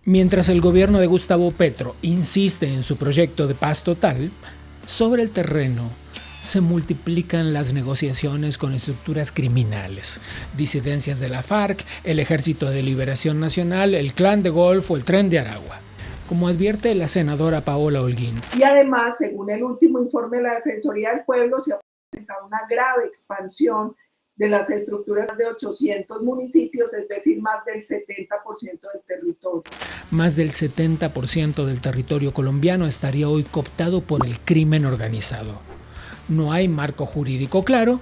Mientras el gobierno de Gustavo Petro insiste en su proyecto de paz total, sobre el terreno se multiplican las negociaciones con estructuras criminales, disidencias de la FARC, el Ejército de Liberación Nacional, el Clan de Golfo, el Tren de Aragua, como advierte la senadora Paola Holguín. Y además, según el último informe de la Defensoría del Pueblo, se ha presentado una grave expansión de las estructuras de 800 municipios, es decir, más del 70% del territorio. Más del 70% del territorio colombiano estaría hoy cooptado por el crimen organizado. No hay marco jurídico claro,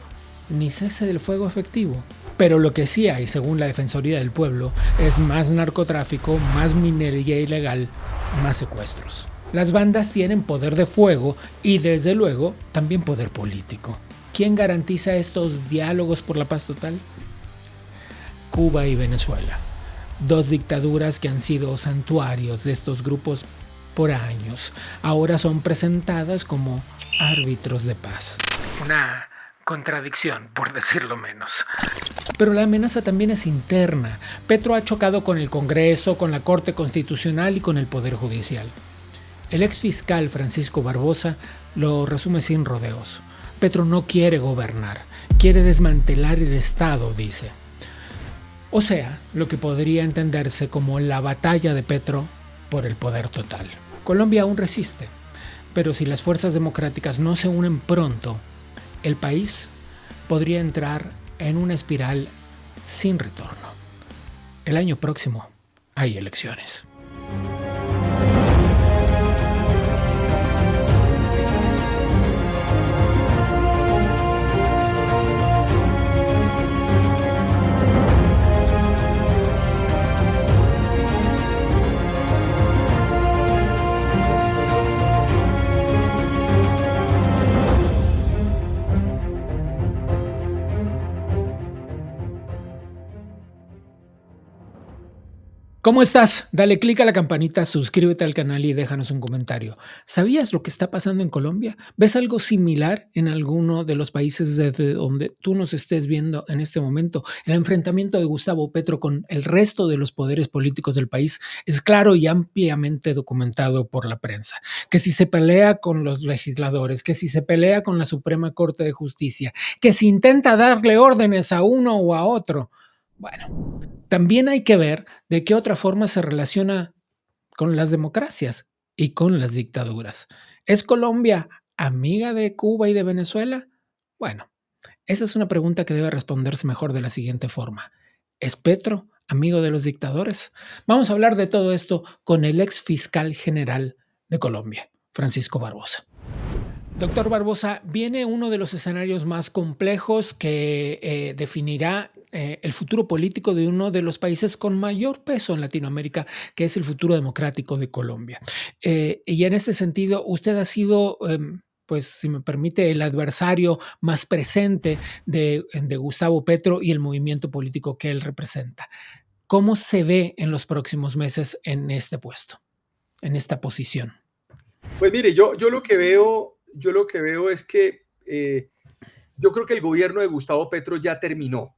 ni cese del fuego efectivo. Pero lo que sí hay, según la Defensoría del Pueblo, es más narcotráfico, más minería ilegal, más secuestros. Las bandas tienen poder de fuego y, desde luego, también poder político. ¿Quién garantiza estos diálogos por la paz total? Cuba y Venezuela, dos dictaduras que han sido santuarios de estos grupos por años, ahora son presentadas como árbitros de paz. Una contradicción, por decirlo menos. Pero la amenaza también es interna. Petro ha chocado con el Congreso, con la Corte Constitucional y con el Poder Judicial. El exfiscal Francisco Barbosa lo resume sin rodeos. Petro no quiere gobernar, quiere desmantelar el Estado, dice. O sea, lo que podría entenderse como la batalla de Petro por el poder total. Colombia aún resiste, pero si las fuerzas democráticas no se unen pronto, el país podría entrar en una espiral sin retorno. El año próximo hay elecciones. ¿Cómo estás? Dale click a la campanita, suscríbete al canal y déjanos un comentario. ¿Sabías lo que está pasando en Colombia? ¿Ves algo similar en alguno de los países desde donde tú nos estés viendo en este momento? El enfrentamiento de Gustavo Petro con el resto de los poderes políticos del país es claro y ampliamente documentado por la prensa. Que si se pelea con los legisladores, que si se pelea con la Suprema Corte de Justicia, que si intenta darle órdenes a uno o a otro. Bueno, también hay que ver de qué otra forma se relaciona con las democracias y con las dictaduras. ¿Es Colombia amiga de Cuba y de Venezuela? Bueno, esa es una pregunta que debe responderse mejor de la siguiente forma. ¿Es Petro amigo de los dictadores? Vamos a hablar de todo esto con el ex fiscal general de Colombia, Francisco Barbosa. Doctor Barbosa, viene uno de los escenarios más complejos que definirá el futuro político de uno de los países con mayor peso en Latinoamérica, que es el futuro democrático de Colombia. Y en este sentido, usted ha sido, pues, si me permite, el adversario más presente de Gustavo Petro y el movimiento político que él representa. ¿Cómo se ve en los próximos meses en este puesto, en esta posición? Pues mire, yo lo que veo es que yo creo que el gobierno de Gustavo Petro ya terminó.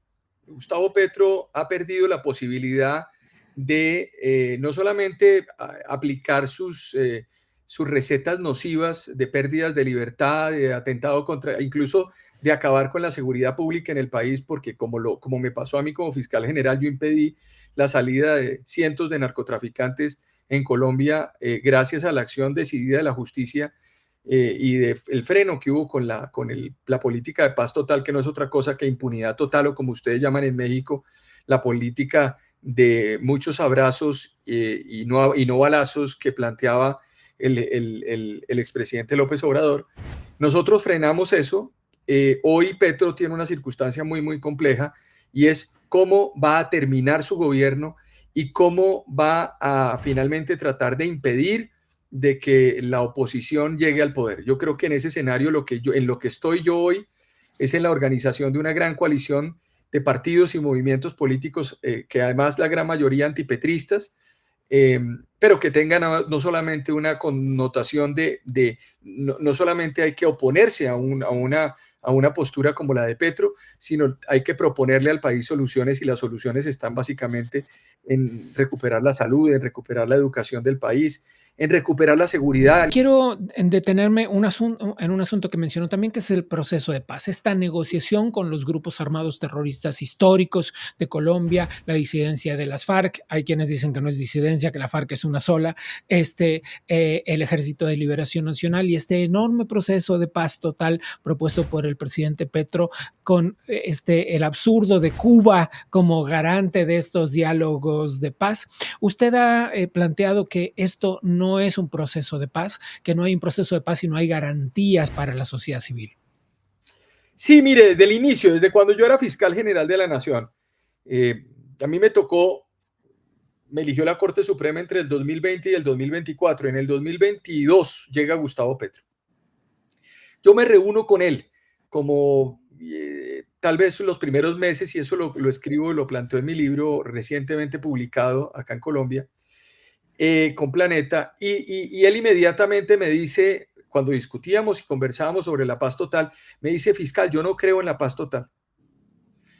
Gustavo Petro ha perdido la posibilidad de no solamente aplicar sus recetas nocivas de pérdidas de libertad, de atentado contra, incluso de acabar con la seguridad pública en el país, porque como me pasó a mí como fiscal general, yo impedí la salida de cientos de narcotraficantes en Colombia gracias a la acción decidida de la justicia y el freno que hubo con la política de paz total, que no es otra cosa que impunidad total, o como ustedes llaman en México, la política de muchos abrazos y no balazos que planteaba el expresidente López Obrador. Nosotros frenamos eso. Hoy Petro tiene una circunstancia muy, muy compleja, y es cómo va a terminar su gobierno y cómo va a finalmente tratar de impedir de que la oposición llegue al poder. Yo creo que en ese escenario en lo que estoy yo hoy es en la organización de una gran coalición de partidos y movimientos políticos que además la gran mayoría antipetristas, pero que tengan no solamente una connotación no solamente hay que oponerse a a una postura como la de Petro, sino hay que proponerle al país soluciones y las soluciones están básicamente en recuperar la salud, en recuperar la educación del país, en recuperar la seguridad. Quiero detenerme en un asunto que mencionó también, que es el proceso de paz, esta negociación con los grupos armados terroristas históricos de Colombia, la disidencia de las FARC. Hay quienes dicen que no es disidencia, que la FARC es una sola, el Ejército de Liberación Nacional y este enorme proceso de paz total propuesto por el presidente Petro con el absurdo de Cuba como garante de estos diálogos de paz. Usted ha planteado que esto no es un proceso de paz, que no hay un proceso de paz y no hay garantías para la sociedad civil. Sí, mire, desde el inicio, desde cuando yo era fiscal general de la Nación, a mí me eligió la Corte Suprema entre el 2020 y el 2024. En el 2022 llega Gustavo Petro. Yo me reúno con él como tal vez los primeros meses, y eso lo escribo y lo planteo en mi libro recientemente publicado acá en Colombia, con Planeta, y él inmediatamente me dice, cuando discutíamos y conversábamos sobre la paz total, me dice: fiscal, yo no creo en la paz total.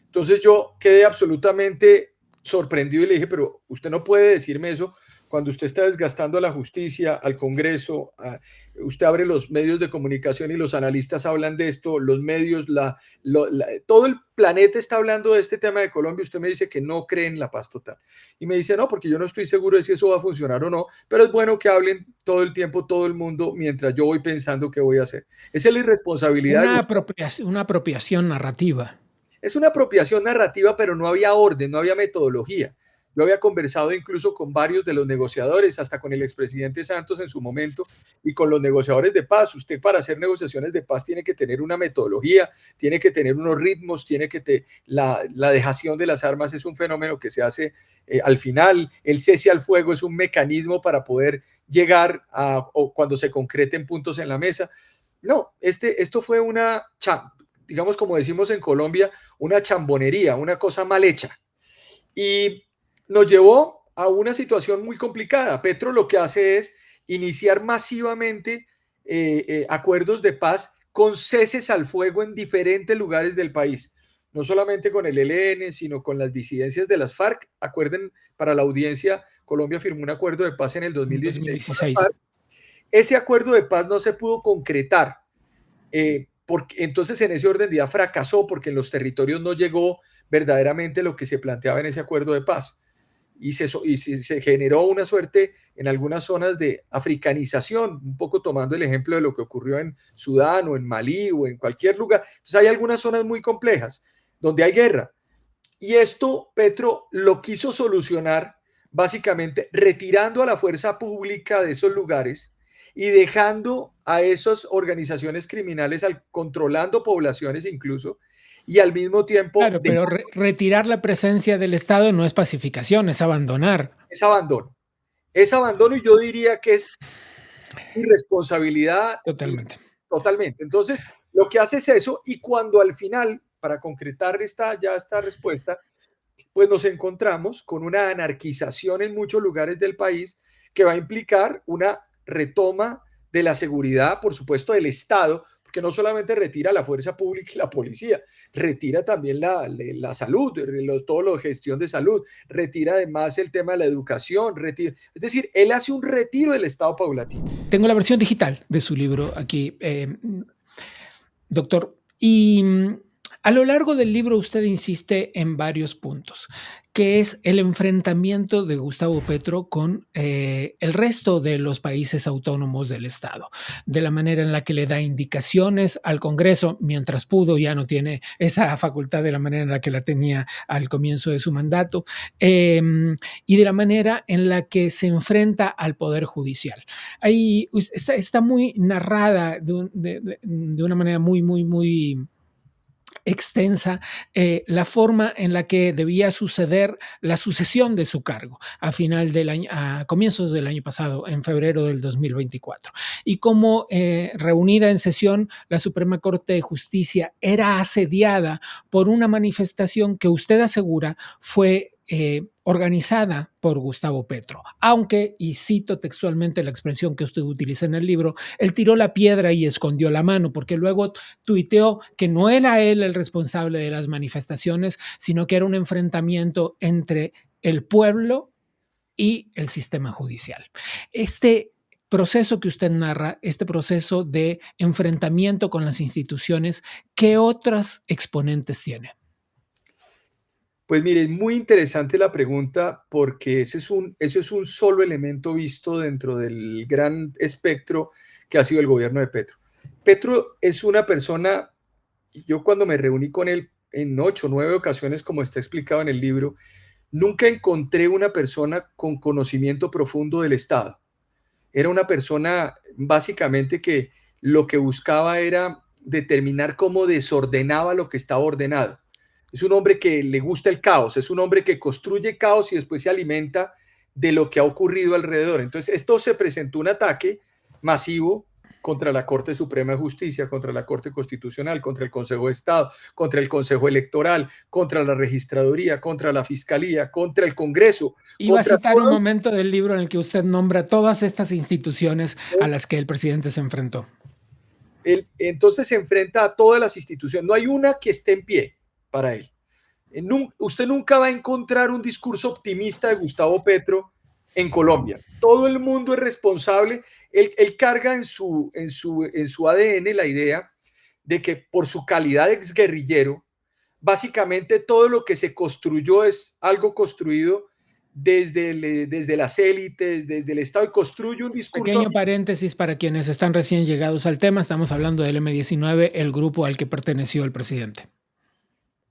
Entonces yo quedé absolutamente sorprendido y le dije: pero usted no puede decirme eso cuando usted está desgastando a la justicia, al Congreso. Usted abre los medios de comunicación y los analistas hablan de esto, los medios, todo el planeta está hablando de este tema de Colombia. Usted me dice que no cree en la paz total. Y me dice: no, porque yo no estoy seguro de si eso va a funcionar o no, pero es bueno que hablen todo el tiempo, todo el mundo, mientras yo voy pensando qué voy a hacer. Esa es la irresponsabilidad. Una apropiación narrativa. Es una apropiación narrativa, pero no había orden, no había metodología. Yo había conversado incluso con varios de los negociadores, hasta con el expresidente Santos en su momento, y con los negociadores de paz. Usted, para hacer negociaciones de paz, tiene que tener una metodología, tiene que tener unos ritmos, la dejación de las armas es un fenómeno que se hace al final. El cese al fuego es un mecanismo para poder llegar o cuando se concreten puntos en la mesa. No, esto fue digamos, como decimos en Colombia, una chambonería, una cosa mal hecha. Y nos llevó a una situación muy complicada. Petro lo que hace es iniciar masivamente acuerdos de paz con ceses al fuego en diferentes lugares del país. No solamente con el ELN, sino con las disidencias de las FARC. Acuerden, para la audiencia, Colombia firmó un acuerdo de paz en el 2016. Con las FARC. Ese acuerdo de paz no se pudo concretar. Porque entonces en ese orden de día fracasó, porque en los territorios no llegó verdaderamente lo que se planteaba en ese acuerdo de paz. Y se generó una suerte en algunas zonas de africanización, un poco tomando el ejemplo de lo que ocurrió en Sudán o en Malí o en cualquier lugar. Entonces hay algunas zonas muy complejas donde hay guerra. Y esto Petro lo quiso solucionar básicamente retirando a la fuerza pública de esos lugares y dejando a esas organizaciones criminales controlando poblaciones incluso, y al mismo tiempo... Claro, pero retirar la presencia del Estado no es pacificación, es abandonar. Es abandono. Es abandono, y yo diría que es irresponsabilidad. Totalmente. Totalmente. Entonces, lo que hace es eso, y cuando al final, para concretar esta respuesta, pues nos encontramos con una anarquización en muchos lugares del país que va a implicar una retoma de la seguridad, por supuesto, del Estado, porque no solamente retira la fuerza pública y la policía, retira también la salud, todo lo de gestión de salud, retira además el tema de la educación, es decir, él hace un retiro del Estado paulatino. Tengo la versión digital de su libro aquí, doctor, y a lo largo del libro usted insiste en varios puntos, que es el enfrentamiento de Gustavo Petro con el resto de los países autónomos del Estado, de la manera en la que le da indicaciones al Congreso mientras pudo, ya no tiene esa facultad de la manera en la que la tenía al comienzo de su mandato, y de la manera en la que se enfrenta al Poder Judicial. Ahí está muy narrada de una manera muy extensa la forma en la que debía suceder la sucesión de su cargo a comienzos del año pasado, en febrero del 2024, y cómo reunida en sesión la Suprema Corte de Justicia era asediada por una manifestación que usted asegura fue organizada por Gustavo Petro. Aunque, y cito textualmente la expresión que usted utiliza en el libro, él tiró la piedra y escondió la mano, porque luego tuiteó que no era él el responsable de las manifestaciones, sino que era un enfrentamiento entre el pueblo y el sistema judicial. Este proceso que usted narra, este proceso de enfrentamiento con las instituciones, ¿qué otras exponentes tiene? Pues mire, es muy interesante la pregunta porque eso es un solo elemento visto dentro del gran espectro que ha sido el gobierno de Petro. Petro es una persona, yo cuando me reuní con él en 8 o 9 ocasiones, como está explicado en el libro, nunca encontré una persona con conocimiento profundo del Estado. Era una persona básicamente que lo que buscaba era determinar cómo desordenaba lo que estaba ordenado. Es un hombre que le gusta el caos, es un hombre que construye caos y después se alimenta de lo que ha ocurrido alrededor. Entonces, esto se presentó un ataque masivo contra la Corte Suprema de Justicia, contra la Corte Constitucional, contra el Consejo de Estado, contra el Consejo Electoral, contra la Registraduría, contra la Fiscalía, contra el Congreso, Iba a contra citar un todas. momento del libro en el que usted nombra todas estas instituciones a las que el presidente se enfrentó. Entonces se enfrenta a todas las instituciones. No hay una que esté en pie para él. Usted nunca va a encontrar un discurso optimista de Gustavo Petro en Colombia. Todo el mundo es responsable. Él carga en su ADN la idea de que por su calidad de exguerrillero, básicamente todo lo que se construyó es algo construido desde las élites, desde el Estado, y construye un discurso. Pequeño paréntesis para quienes están recién llegados al tema, estamos hablando del M19, el grupo al que perteneció el presidente.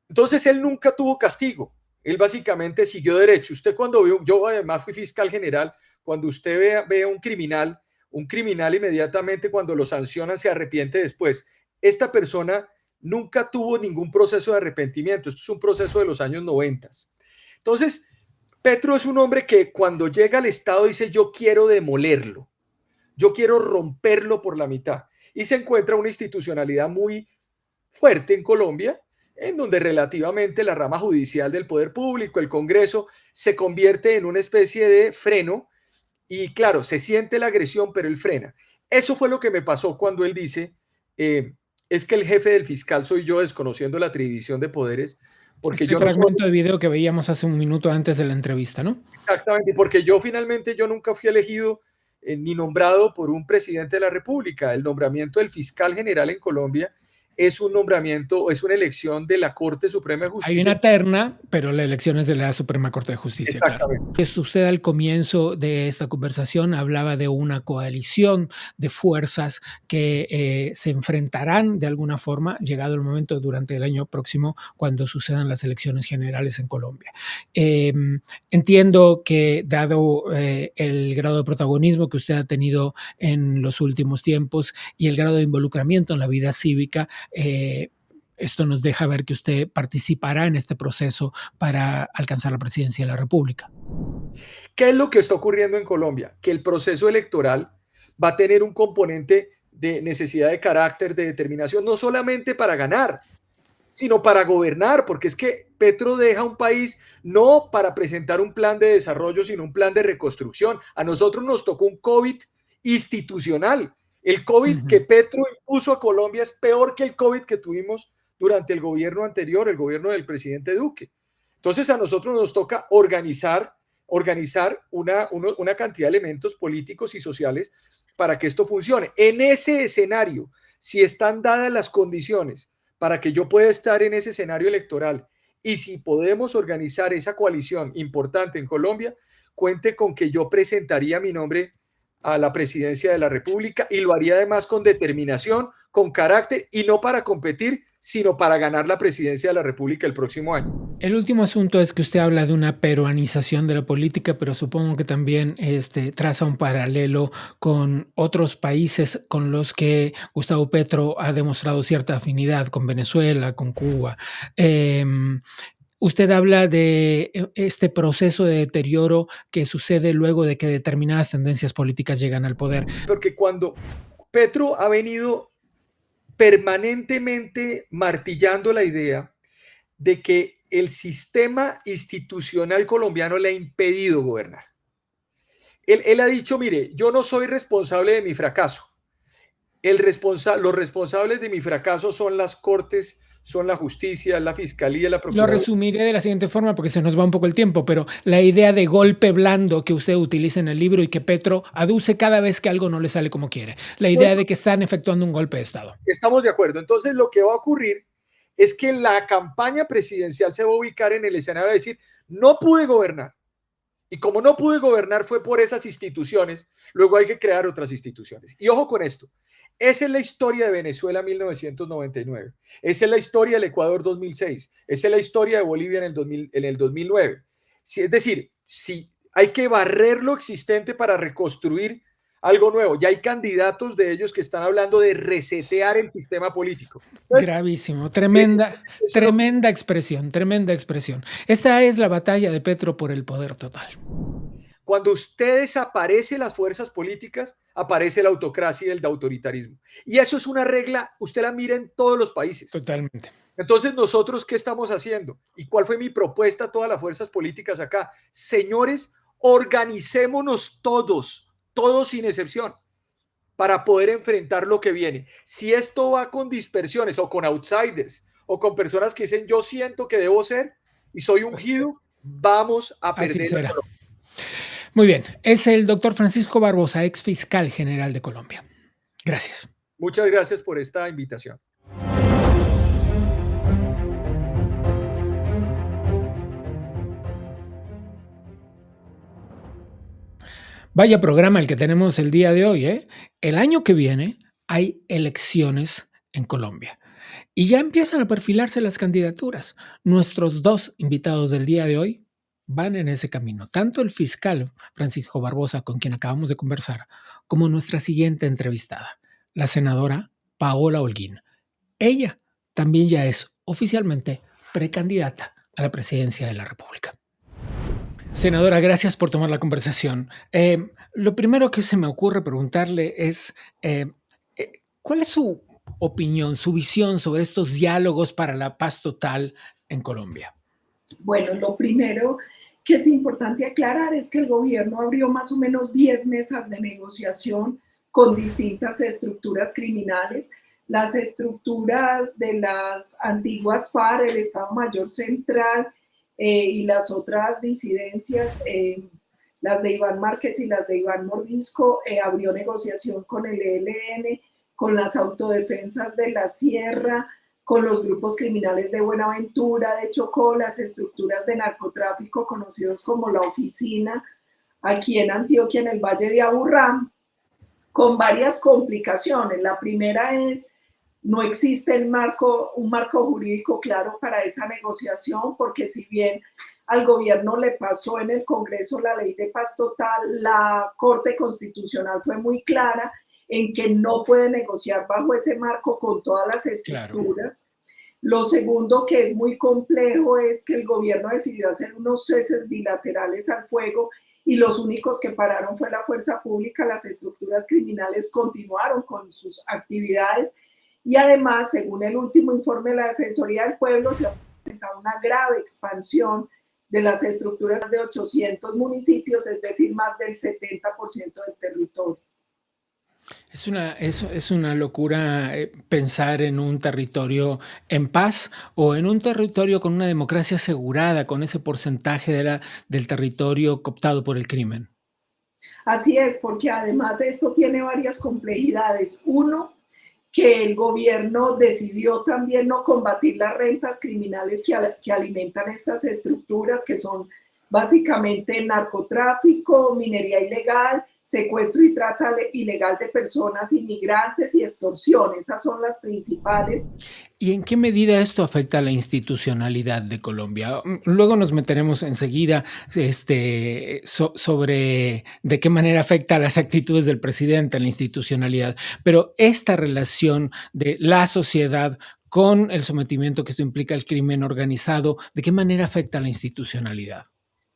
Entonces él nunca tuvo castigo, él básicamente siguió derecho. Usted cuando ve, yo además fui fiscal general, cuando usted ve a un criminal inmediatamente cuando lo sancionan se arrepiente después. Esta persona nunca tuvo ningún proceso de arrepentimiento, esto es un proceso de los años 90. Entonces, Petro es un hombre que cuando llega al Estado dice yo quiero demolerlo, yo quiero romperlo por la mitad. Y se encuentra una institucionalidad muy fuerte en Colombia, en donde relativamente la rama judicial del poder público, el Congreso, se convierte en una especie de freno y claro, se siente la agresión, pero él frena. Eso fue lo que me pasó cuando él dice, es que el jefe del fiscal soy yo, desconociendo la división de poderes, porque Este yo no soy. fragmento de video que veíamos hace un minuto antes de la entrevista, ¿no? Exactamente, porque yo finalmente yo nunca fui elegido ni nombrado por un presidente de la República. El nombramiento del fiscal general en Colombia es un nombramiento, es una elección de la Corte Suprema de Hay Justicia. una terna, pero la elección es de la Suprema Corte de Justicia, claro. Exactamente. Que sucede al comienzo de esta conversación, hablaba de una coalición de fuerzas que se enfrentarán de alguna forma, llegado el momento durante el año próximo, cuando sucedan las elecciones generales en Colombia. Entiendo que dado el grado de protagonismo que usted ha tenido en los últimos tiempos y el grado de involucramiento en la vida cívica, esto nos deja ver que usted participará en este proceso para alcanzar la presidencia de la República. ¿Qué es lo que está ocurriendo en Colombia? Que el proceso electoral va a tener un componente de necesidad de carácter, de determinación, no solamente para ganar, sino para gobernar, porque es que Petro deja un país no para presentar un plan de desarrollo, sino un plan de reconstrucción. A nosotros nos tocó un COVID institucional. El COVID que Petro impuso a Colombia es peor que el COVID que tuvimos durante el gobierno anterior, el gobierno del presidente Duque. Entonces a nosotros nos toca organizar una cantidad de elementos políticos y sociales para que esto funcione. En ese escenario, si están dadas las condiciones para que yo pueda estar en ese escenario electoral y si podemos organizar esa coalición importante en Colombia, cuente con que yo presentaría mi nombre a la presidencia de la República y lo haría además con determinación, con carácter y no para competir, sino para ganar la presidencia de la República el próximo año. El último asunto es que usted habla de una peruanización de la política, pero supongo que también traza un paralelo con otros países con los que Gustavo Petro ha demostrado cierta afinidad, con Venezuela, con Cuba. Usted habla de este proceso de deterioro que sucede luego de que determinadas tendencias políticas llegan al poder. Porque cuando Petro ha venido permanentemente martillando la idea de que el sistema institucional colombiano le ha impedido gobernar. Él ha dicho, mire, yo no soy responsable de mi fracaso. Los responsables de mi fracaso son las cortes, son la justicia, la fiscalía, la Lo procuraduría. resumiré de la siguiente forma porque se nos va un poco el tiempo, pero la idea de golpe blando que usted utiliza en el libro y que Petro aduce cada vez que algo no le sale como quiere. La idea de que están efectuando un golpe de Estado. Estamos de acuerdo. Entonces, lo que va a ocurrir es que la campaña presidencial se va a ubicar en el escenario de decir, no pude gobernar. Y como no pude gobernar fue por esas instituciones, luego hay que crear otras instituciones. Y ojo con esto, esa es la historia de Venezuela 1999, esa es la historia del Ecuador 2006, esa es la historia de Bolivia en el 2009. Es decir, si hay que barrer lo existente para reconstruir algo nuevo. Ya hay candidatos de ellos que están hablando de resetear el sistema político. Entonces, gravísimo, tremenda, eso tremenda expresión, tremenda expresión. Esta es la batalla de Petro por el poder total. Cuando usted desaparece las fuerzas políticas, aparece la autocracia y el autoritarismo. Y eso es una regla, usted la mira en todos los países. Totalmente. Entonces, ¿nosotros qué estamos haciendo? ¿Y cuál fue mi propuesta a todas las fuerzas políticas acá? Señores, organicémonos todos, todos sin excepción, para poder enfrentar lo que viene. Si esto va con dispersiones o con outsiders o con personas que dicen yo siento que debo ser y soy ungido, vamos a perder. Así será. Muy bien, es el doctor Francisco Barbosa, ex fiscal general de Colombia. Gracias. Muchas gracias por esta invitación. Vaya programa el que tenemos el día de hoy, ¿eh? El año que viene hay elecciones en Colombia y ya empiezan a perfilarse las candidaturas. Nuestros dos invitados del día de hoy van en ese camino, tanto el fiscal Francisco Barbosa, con quien acabamos de conversar, como nuestra siguiente entrevistada, la senadora Paola Holguín. Ella también ya es oficialmente precandidata a la presidencia de la República. Senadora, gracias por tomar la conversación. Lo primero que se me ocurre preguntarle es, ¿cuál es su opinión, su visión sobre estos diálogos para la paz total en Colombia? Bueno, lo primero que es importante aclarar es que el gobierno abrió más o menos 10 mesas de negociación con distintas estructuras criminales. Las estructuras de las antiguas FARC, el Estado Mayor Central, y las otras disidencias, las de Iván Márquez y las de Iván Mordisco, abrió negociación con el ELN, con las autodefensas de la Sierra, con los grupos criminales de Buenaventura, de Chocó, las estructuras de narcotráfico conocidos como la Oficina, aquí en Antioquia, en el Valle de Aburrá, con varias complicaciones. La primera es no existe un marco jurídico claro para esa negociación, porque si bien al gobierno le pasó en el Congreso la ley de paz total, la Corte Constitucional fue muy clara en que no puede negociar bajo ese marco con todas las estructuras. Claro. Lo segundo, que es muy complejo, es que el gobierno decidió hacer unos ceses bilaterales al fuego y los únicos que pararon fue la fuerza pública. Las estructuras criminales continuaron con sus actividades. Y además, según el último informe de la Defensoría del Pueblo, se ha presentado una grave expansión de las estructuras de 800 municipios, es decir, más del 70% del territorio. Es una locura pensar en un territorio en paz o en un territorio con una democracia asegurada, con ese porcentaje del territorio cooptado por el crimen. Así es, porque además esto tiene varias complejidades. Uno, que el gobierno decidió también no combatir las rentas criminales que alimentan estas estructuras, que son básicamente narcotráfico, minería ilegal, secuestro y trata ilegal de personas inmigrantes y extorsión. Esas son las principales. ¿Y en qué medida esto afecta a la institucionalidad de Colombia? Luego nos meteremos enseguida sobre de qué manera afecta a las actitudes del presidente a la institucionalidad, pero esta relación de la sociedad con el sometimiento que esto implica al crimen organizado, ¿de qué manera afecta a la institucionalidad?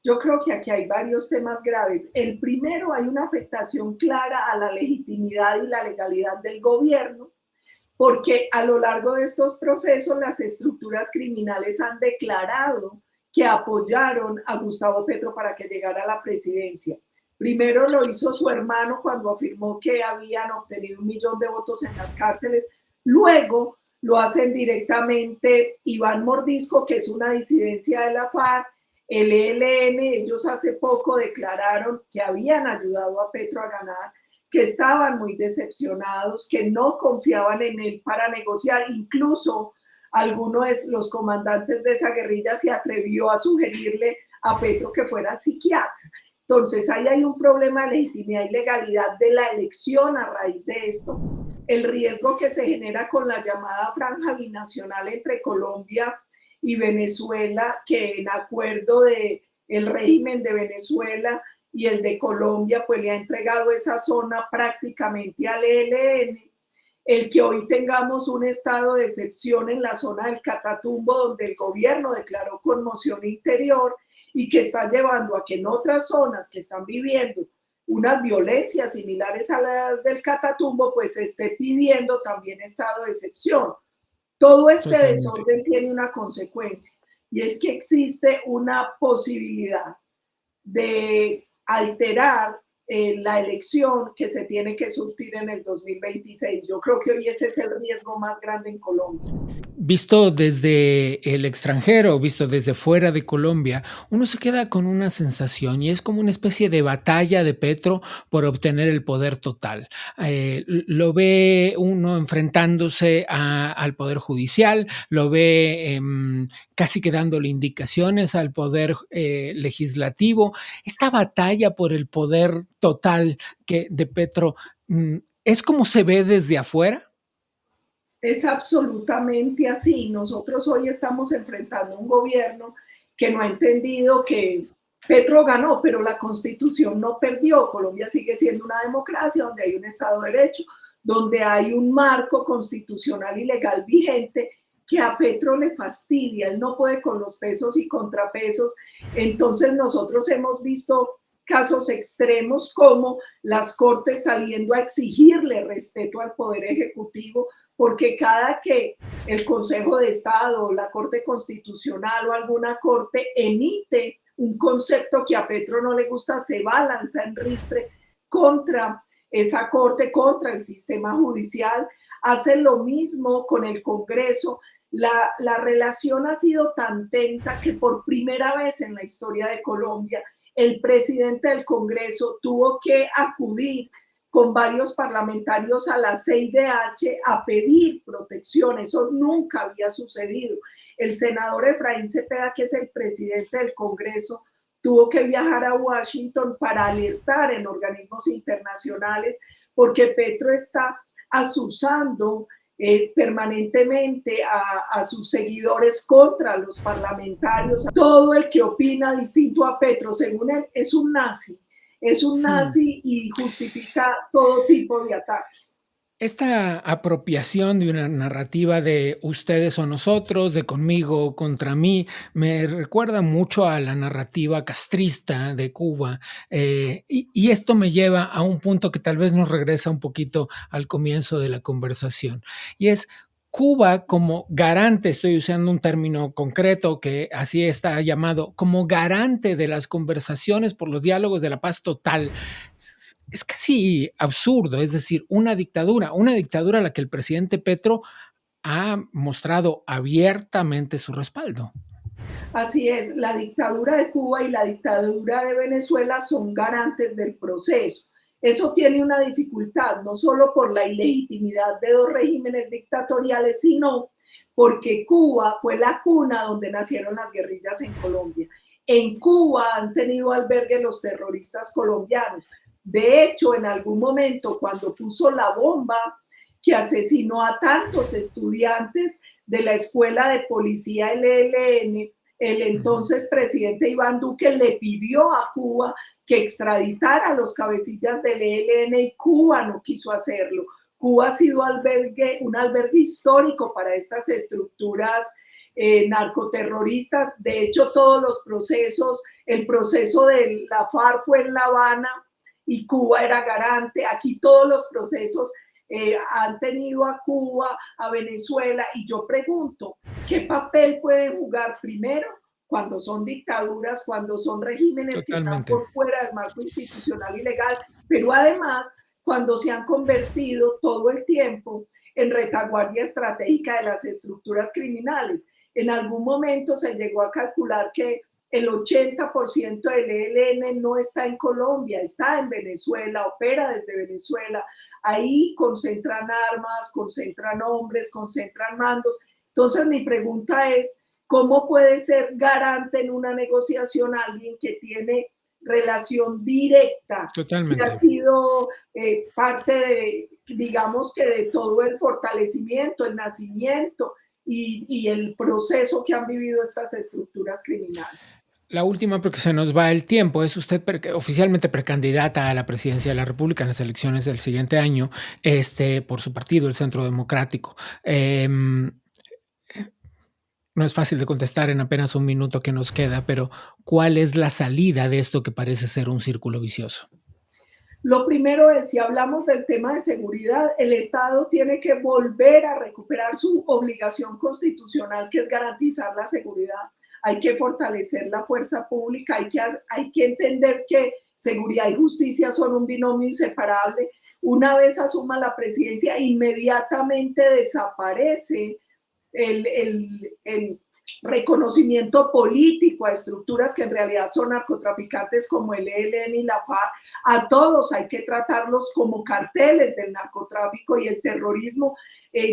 Yo creo que aquí hay varios temas graves. El primero, hay una afectación clara a la legitimidad y la legalidad del gobierno, porque a lo largo de estos procesos las estructuras criminales han declarado que apoyaron a Gustavo Petro para que llegara a la presidencia. Primero lo hizo su hermano cuando afirmó que habían obtenido 1 millón de votos en las cárceles. Luego lo hacen directamente Iván Mordisco, que es una disidencia de la FARC, el ELN. Ellos hace poco declararon que habían ayudado a Petro a ganar, que estaban muy decepcionados, que no confiaban en él para negociar. Incluso alguno de los comandantes de esa guerrilla se atrevió a sugerirle a Petro que fuera al psiquiatra. Entonces, ahí hay un problema de legitimidad y legalidad de la elección a raíz de esto. El riesgo que se genera con la llamada franja binacional entre Colombia y Venezuela, que en acuerdo del régimen de Venezuela y el de Colombia, pues le ha entregado esa zona prácticamente al ELN. El que hoy tengamos un estado de excepción en la zona del Catatumbo, donde el gobierno declaró conmoción interior y que está llevando a que en otras zonas que están viviendo unas violencias similares a las del Catatumbo, pues se esté pidiendo también estado de excepción. Todo este desorden tiene una consecuencia, y es que existe una posibilidad de alterar la elección que se tiene que surtir en el 2026. Yo creo que hoy ese es el riesgo más grande en Colombia. Visto desde el extranjero, visto desde fuera de Colombia, uno se queda con una sensación y es como una especie de batalla de Petro por obtener el poder total. Lo ve uno enfrentándose al Poder Judicial, lo ve casi que dándole indicaciones al Poder Legislativo. Esta batalla por el poder total de Petro, ¿es como se ve desde afuera? Es absolutamente así. Nosotros hoy estamos enfrentando un gobierno que no ha entendido que Petro ganó, pero la Constitución no perdió. Colombia sigue siendo una democracia donde hay un Estado de Derecho, donde hay un marco constitucional y legal vigente que a Petro le fastidia. Él no puede con los pesos y contrapesos. Entonces nosotros hemos visto casos extremos como las Cortes saliendo a exigirle respeto al Poder Ejecutivo, porque cada que el Consejo de Estado, la Corte Constitucional o alguna corte emite un concepto que a Petro no le gusta, se va a lanzar en ristre contra esa corte, contra el sistema judicial. Hace lo mismo con el Congreso. La relación ha sido tan tensa que por primera vez en la historia de Colombia el presidente del Congreso tuvo que acudir con varios parlamentarios a la CIDH a pedir protección. Eso nunca había sucedido. El senador Efraín Cepeda, que es el presidente del Congreso, tuvo que viajar a Washington para alertar en organismos internacionales porque Petro está azuzando permanentemente a sus seguidores contra los parlamentarios. Todo el que opina distinto a Petro, según él, es un nazi. Es un nazi y justifica todo tipo de ataques. Esta apropiación de una narrativa de ustedes o nosotros, de conmigo contra mí, me recuerda mucho a la narrativa castrista de Cuba. Y esto me lleva a un punto que tal vez nos regresa un poquito al comienzo de la conversación. Y es Cuba como garante, estoy usando un término concreto que así está llamado, como garante de las conversaciones por los diálogos de la paz total. Es casi absurdo, es decir, una dictadura a la que el presidente Petro ha mostrado abiertamente su respaldo. Así es, la dictadura de Cuba y la dictadura de Venezuela son garantes del proceso. Eso tiene una dificultad, no solo por la ilegitimidad de dos regímenes dictatoriales, sino porque Cuba fue la cuna donde nacieron las guerrillas en Colombia. En Cuba han tenido albergue los terroristas colombianos. De hecho, en algún momento, cuando puso la bomba que asesinó a tantos estudiantes de la escuela de policía del ELN, el entonces presidente Iván Duque le pidió a Cuba que extraditara a los cabecillas del ELN y Cuba no quiso hacerlo. Cuba ha sido un albergue histórico para estas estructuras narcoterroristas. De hecho, todos los procesos, el proceso de la FARC fue en La Habana y Cuba era garante. Aquí todos los procesos han tenido a Cuba, a Venezuela, y yo pregunto, ¿qué papel pueden jugar primero cuando son dictaduras, cuando son regímenes que están Totalmente. por fuera del marco institucional y legal, pero además cuando se han convertido todo el tiempo en retaguardia estratégica de las estructuras criminales? En algún momento se llegó a calcular que el 80% del ELN no está en Colombia, está en Venezuela, opera desde Venezuela. Ahí concentran armas, concentran hombres, concentran mandos. Entonces mi pregunta es, ¿cómo puede ser garante en una negociación alguien que tiene relación directa, que ha Totalmente. sido parte de, digamos que de todo el fortalecimiento, el nacimiento y el proceso que han vivido estas estructuras criminales? La última, porque se nos va el tiempo, es usted oficialmente precandidata a la presidencia de la República en las elecciones del siguiente año, por su partido, el Centro Democrático. No es fácil de contestar en apenas un minuto que nos queda, pero ¿cuál es la salida de esto que parece ser un círculo vicioso? Lo primero es, si hablamos del tema de seguridad, el Estado tiene que volver a recuperar su obligación constitucional, que es garantizar la seguridad. Hay que fortalecer la fuerza pública, hay que entender que seguridad y justicia son un binomio inseparable. Una vez asuma la presidencia, inmediatamente desaparece el reconocimiento político a estructuras que en realidad son narcotraficantes como el ELN y la FARC. A todos hay que tratarlos como carteles del narcotráfico y el terrorismo.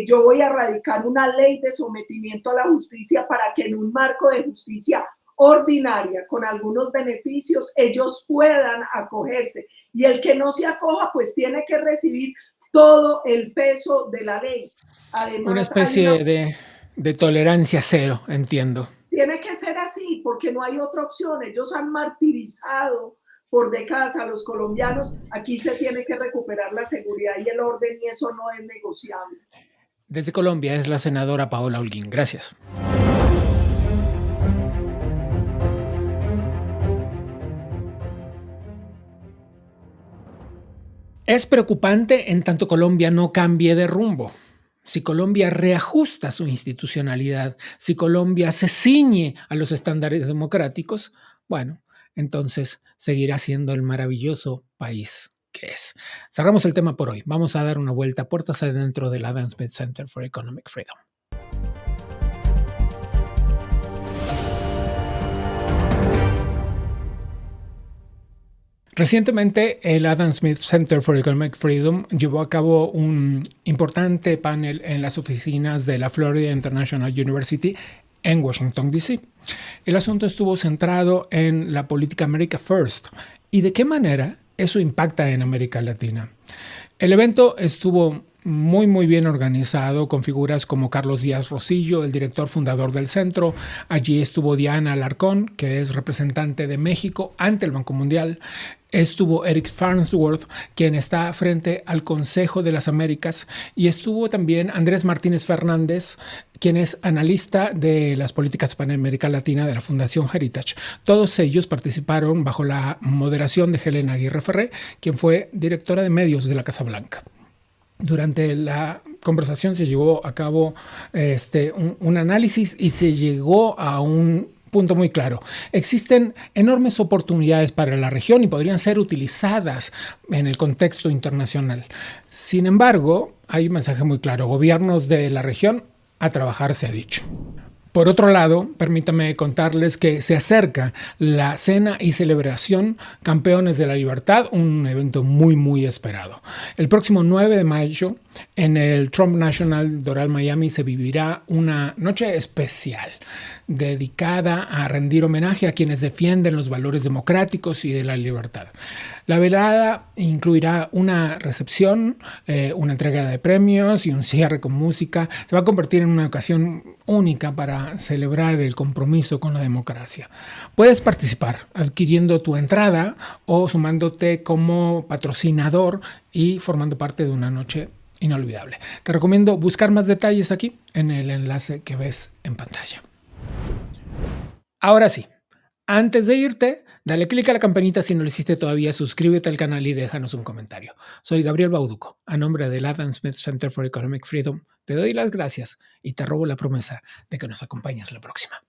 Yo voy a radicar una ley de sometimiento a la justicia para que en un marco de justicia ordinaria, con algunos beneficios, ellos puedan acogerse. Y el que no se acoja, pues tiene que recibir todo el peso de la ley. Además, una especie de tolerancia cero, entiendo. Tiene que ser así, porque no hay otra opción. Ellos han martirizado por décadas a los colombianos. Aquí se tiene que recuperar la seguridad y el orden, y eso no es negociable. Desde Colombia es la senadora Paola Holguín. Gracias. Es preocupante en tanto Colombia no cambie de rumbo. Si Colombia reajusta su institucionalidad, si Colombia se ciñe a los estándares democráticos, bueno, entonces seguirá siendo el maravilloso país que es. Cerramos el tema por hoy. Vamos a dar una vuelta puertas adentro del Adam Smith Center for Economic Freedom. Recientemente, el Adam Smith Center for Economic Freedom llevó a cabo un importante panel en las oficinas de la Florida International University en Washington, D.C. El asunto estuvo centrado en la política America First y de qué manera eso impacta en América Latina. El evento estuvo muy bien organizado, con figuras como Carlos Díaz Rosillo, el director fundador del centro. Allí estuvo Diana Alarcón, que es representante de México ante el Banco Mundial. Estuvo Eric Farnsworth, quien está frente al Consejo de las Américas, y estuvo también Andrés Martínez Fernández, quien es analista de las políticas para América Latina de la Fundación Heritage. Todos ellos participaron bajo la moderación de Helena Aguirre Ferré, quien fue directora de medios de la Casa Blanca. Durante la conversación se llevó a cabo un análisis y se llegó a un punto muy claro. Existen enormes oportunidades para la región y podrían ser utilizadas en el contexto internacional. Sin embargo, hay un mensaje muy claro. Gobiernos de la región, a trabajar se ha dicho. Por otro lado, permítame contarles que se acerca la cena y celebración Campeones de la Libertad, un evento muy esperado. El próximo 9 de mayo, en el Trump National Doral Miami, se vivirá una noche especial dedicada a rendir homenaje a quienes defienden los valores democráticos y de la libertad. La velada incluirá una recepción, una entrega de premios y un cierre con música. Se va a convertir en una ocasión única para celebrar el compromiso con la democracia. Puedes participar adquiriendo tu entrada o sumándote como patrocinador y formando parte de una noche inolvidable. Te recomiendo buscar más detalles aquí en el enlace que ves en pantalla. Ahora sí, Antes de irte, dale clic a la campanita si no lo hiciste todavía, suscríbete al canal y déjanos un comentario. Soy Gabriel Bauduco. A nombre del Adam Smith Center for Economic Freedom, te doy las gracias y te robo la promesa de que nos acompañes la próxima.